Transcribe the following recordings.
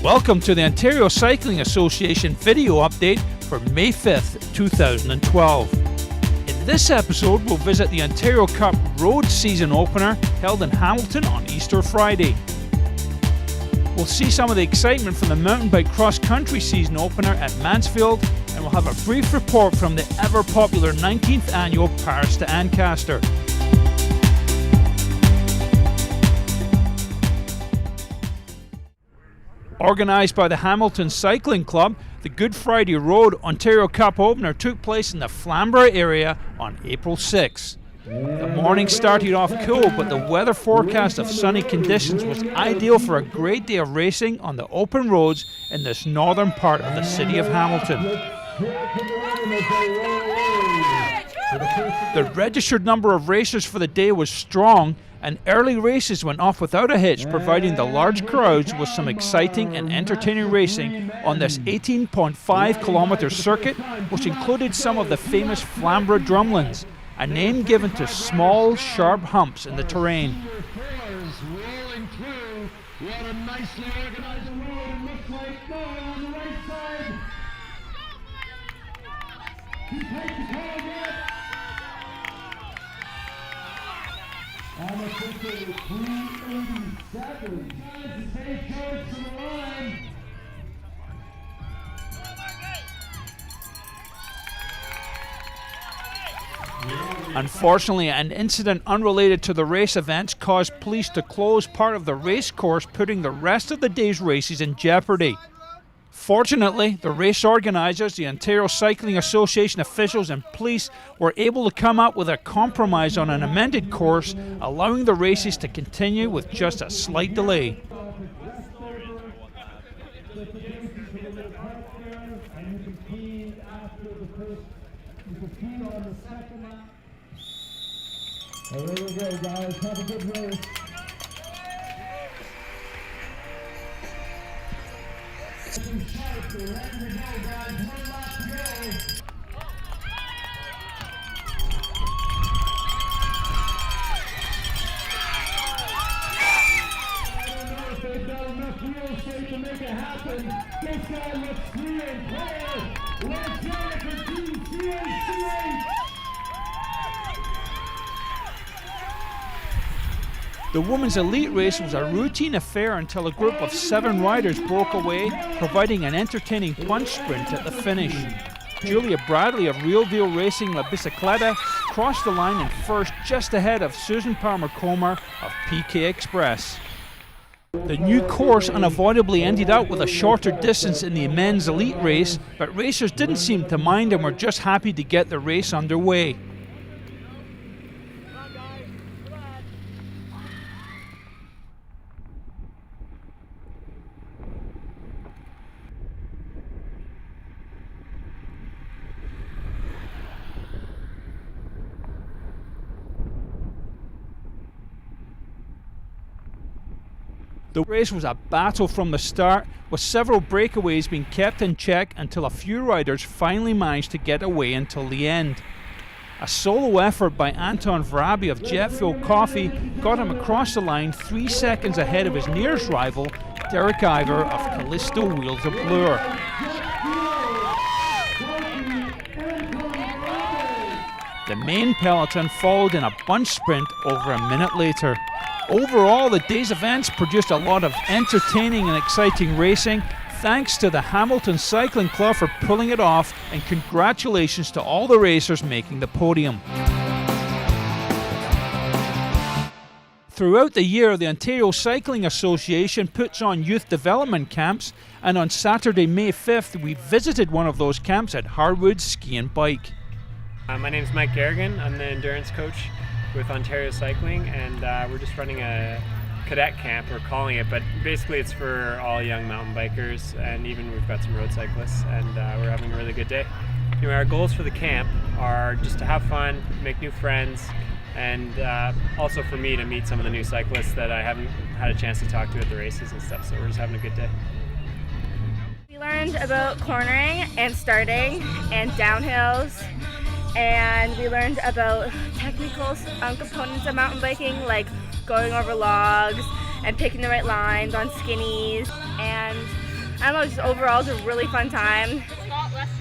Welcome to the Ontario Cycling Association video update for May 5th, 2012. In this episode, we'll visit the Ontario Cup Road Season Opener held in Hamilton on Easter Friday. We'll see some of the excitement from the mountain bike cross-country season opener at Mansfield, and we'll have a brief report from the ever-popular 19th annual Paris to Ancaster. Organised by the Hamilton Cycling Club, the Good Friday Road Ontario Cup opener took place in the Flamborough area on April 6. The morning started off cool, but the weather forecast of sunny conditions was ideal for a great day of racing on the open roads in this northern part of the city of Hamilton. The registered number of racers for the day was strong, and early races went off without a hitch, providing the large crowds with some exciting and entertaining racing on this 18.5 kilometre circuit, which included some of the famous Flamborough drumlins, a name given to small, sharp humps in the terrain. Unfortunately, an incident unrelated to the race events caused police to close part of the race course, putting the rest of the day's races in jeopardy. Fortunately, the race organisers, the Ontario Cycling Association officials and police were able to come up with a compromise on an amended course, allowing the races to continue with just a slight delay. There we go, guys. Have a good race. To make it happen. This guy looks free and clear. Let's go for Team CNCH. The women's elite race was a routine affair until a group of 7 riders broke away, providing an entertaining punch sprint at the finish. Julia Bradley of Real Deal Racing La Bicicleta crossed the line in first, just ahead of Susan Palmer-Comer of PK Express. The new course unavoidably ended up with a shorter distance in the men's elite race, but racers didn't seem to mind and were just happy to get the race underway. The race was a battle from the start, with several breakaways being kept in check until a few riders finally managed to get away until the end. A solo effort by Anton Vrabi of Jet Fuel Coffee got him across the line 3 seconds ahead of his nearest rival, Derek Ivor of Callisto Wheels of Blur. The main peloton followed in a bunch sprint over a minute later. Overall, the day's events produced a lot of entertaining and exciting racing. Thanks to the Hamilton Cycling Club for pulling it off, and congratulations to all the racers making the podium. Throughout the year, the Ontario Cycling Association puts on youth development camps, and on Saturday, May 5th, we visited one of those camps at Harwood Ski and Bike. My name is Mike Garrigan. I'm the endurance coach with Ontario Cycling, and we're just running a cadet camp, we're calling it, but basically it's for all young mountain bikers, and even we've got some road cyclists, and we're having a really good day. Anyway, our goals for the camp are just to have fun, make new friends, and also for me to meet some of the new cyclists that I haven't had a chance to talk to at the races and stuff, so we're just having a good day. We learned about cornering and starting and downhills, and we learned about technical components of mountain biking, like going over logs and picking the right lines on skinnies. And I don't know, just overall it was a really fun time.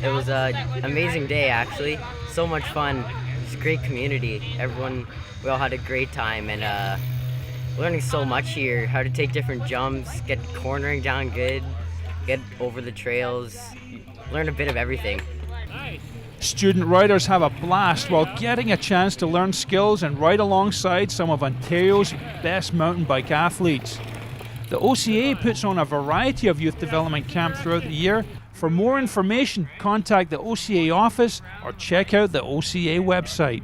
It was an amazing day, actually. So much fun. It's a great community. We all had a great time, and learning so much here. How to take different jumps, get cornering down good, get over the trails, learn a bit of everything. Student riders have a blast while getting a chance to learn skills and ride alongside some of Ontario's best mountain bike athletes. The OCA puts on a variety of youth development camps throughout the year. For more information, contact the OCA office or check out the OCA website.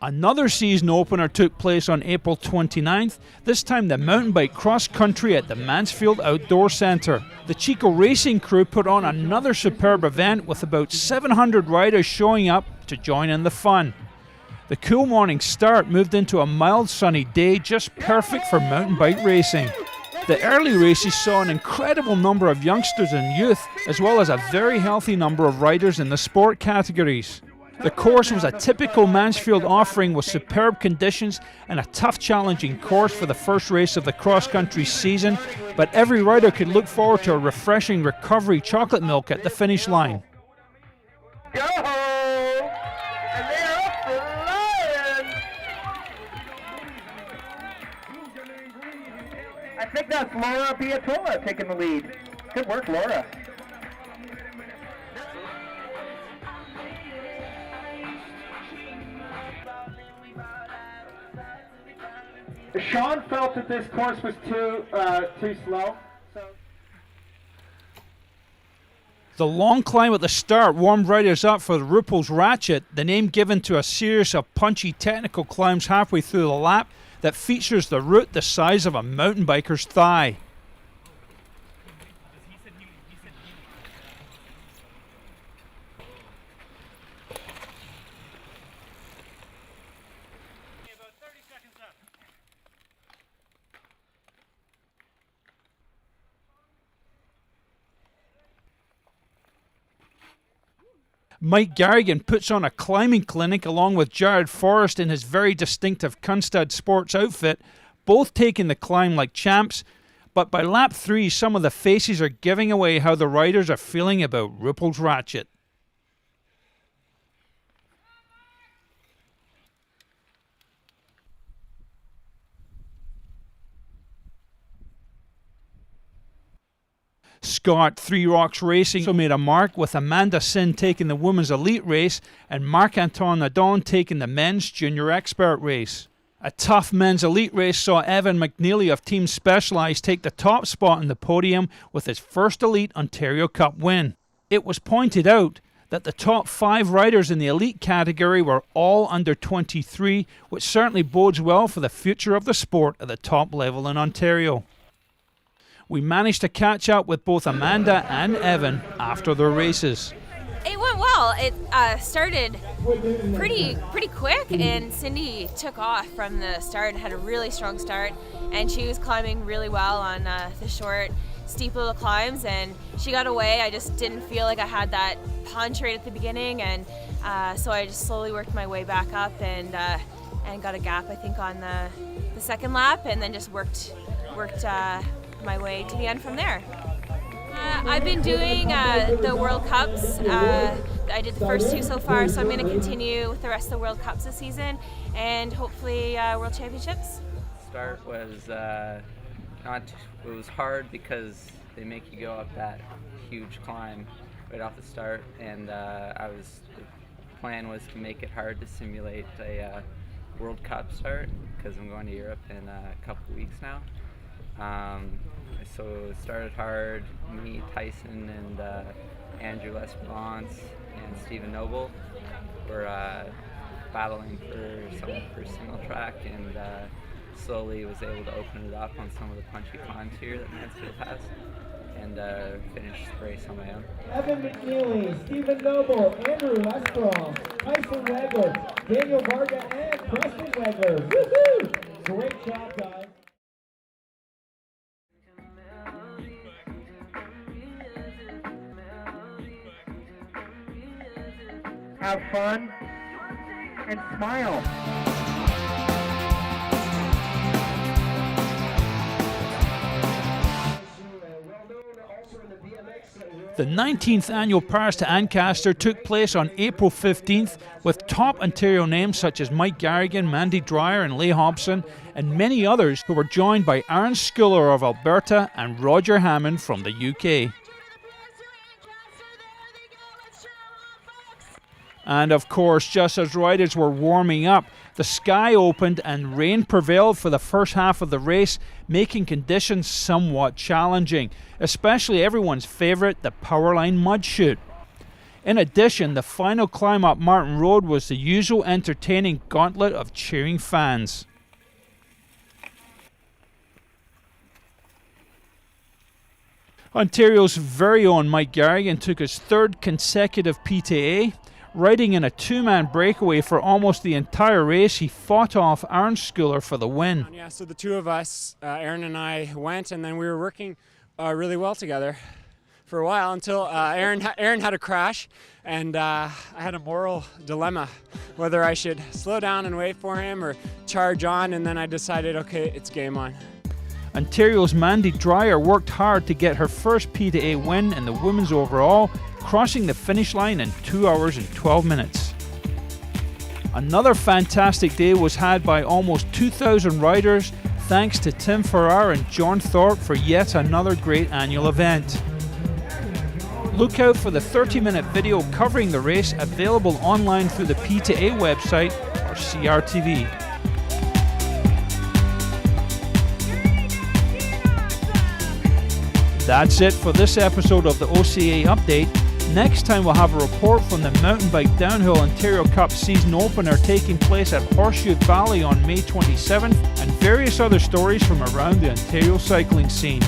Another season opener took place on April 29th, this time the mountain bike cross country at the Mansfield Outdoor Centre. The Chico Racing crew put on another superb event with about 700 riders showing up to join in the fun. The cool morning start moved into a mild sunny day, just perfect for mountain bike racing. The early races saw an incredible number of youngsters and youth, as well as a very healthy number of riders in the sport categories. The course was a typical Mansfield offering with superb conditions and a tough, challenging course for the first race of the cross-country season, but every rider could look forward to a refreshing recovery chocolate milk at the finish line. Go! And they're up for Lions! I think that's Laura Piatola taking the lead. Good work, Laura. Sean felt that this course was too slow. The long climb at the start warmed riders up for the Ruppel's Ratchet, the name given to a series of punchy technical climbs halfway through the lap that features the route the size of a mountain biker's thigh. Mike Garrigan puts on a climbing clinic along with Jared Forrest in his very distinctive Kunstad sports outfit, both taking the climb like champs, but by lap 3 some of the faces are giving away how the riders are feeling about Ruppel's Ratchet. Scott Three Rocks Racing also made a mark, with Amanda Sin taking the women's elite race and Marc-Antoine Nadon taking the men's junior expert race. A tough men's elite race saw Evan McNeely of Team Specialized take the top spot in the podium with his first elite Ontario Cup win. It was pointed out that the top 5 riders in the elite category were all under 23, which certainly bodes well for the future of the sport at the top level in Ontario. We managed to catch up with both Amanda and Evan after their races. It went well. It started pretty quick, and Cindy took off from the start and had a really strong start, and she was climbing really well on the short, steep little climbs, and she got away. I just didn't feel like I had that punch right at the beginning, and so I just slowly worked my way back up and got a gap, I think, on the second lap, and then just worked my way to the end from there. I've been doing the World Cups. I did the first 2 so far, so I'm going to continue with the rest of the World Cups this season and hopefully World Championships. Start was it was hard because they make you go up that huge climb right off the start, and the plan was to make it hard to simulate a World Cup start because I'm going to Europe in a couple of weeks now. So it started hard. Me, Tyson, and Andrew Lesperance and Stephen Noble were battling for single track, and slowly was able to open it up on some of the punchy climbs here that Mansfield has, and finish the race on my own. Evan McNeely, Stephen Noble, Andrew Lesperance, Tyson Wegler, Daniel Varga, and Preston Wegler. Woohoo! Great job, guys. Have fun, and smile. The 19th annual Paris to Ancaster took place on April 15th with top Ontario names such as Mike Garrigan, Mandy Dreyer and Leigh Hobson, and many others who were joined by Aaron Schuller of Alberta and Roger Hammond from the UK. And of course, just as riders were warming up, the sky opened and rain prevailed for the first half of the race, making conditions somewhat challenging, especially everyone's favourite, the Powerline mud chute. In addition, the final climb up Martin Road was the usual entertaining gauntlet of cheering fans. Ontario's very own Mike Garrigan took his third consecutive PTA. Riding in a two-man breakaway for almost the entire race, he fought off Aaron Schuller for the win. Yeah, so the two of us, Aaron and I, went, and then we were working really well together for a while until Aaron had a crash, and I had a moral dilemma whether I should slow down and wait for him or charge on, and then I decided, okay, it's game on. Ontario's Mandy Dreyer worked hard to get her first P2A win in the women's overall, crossing the finish line in 2 hours and 12 minutes. Another fantastic day was had by almost 2,000 riders, thanks to Tim Farrar and John Thorpe for yet another great annual event. Look out for the 30-minute video covering the race available online through the P2A website or CRTV. That's it for this episode of the OCA Update. Next time we'll have a report from the Mountain Bike Downhill Ontario Cup season opener taking place at Horseshoe Valley on May 27th and various other stories from around the Ontario cycling scene.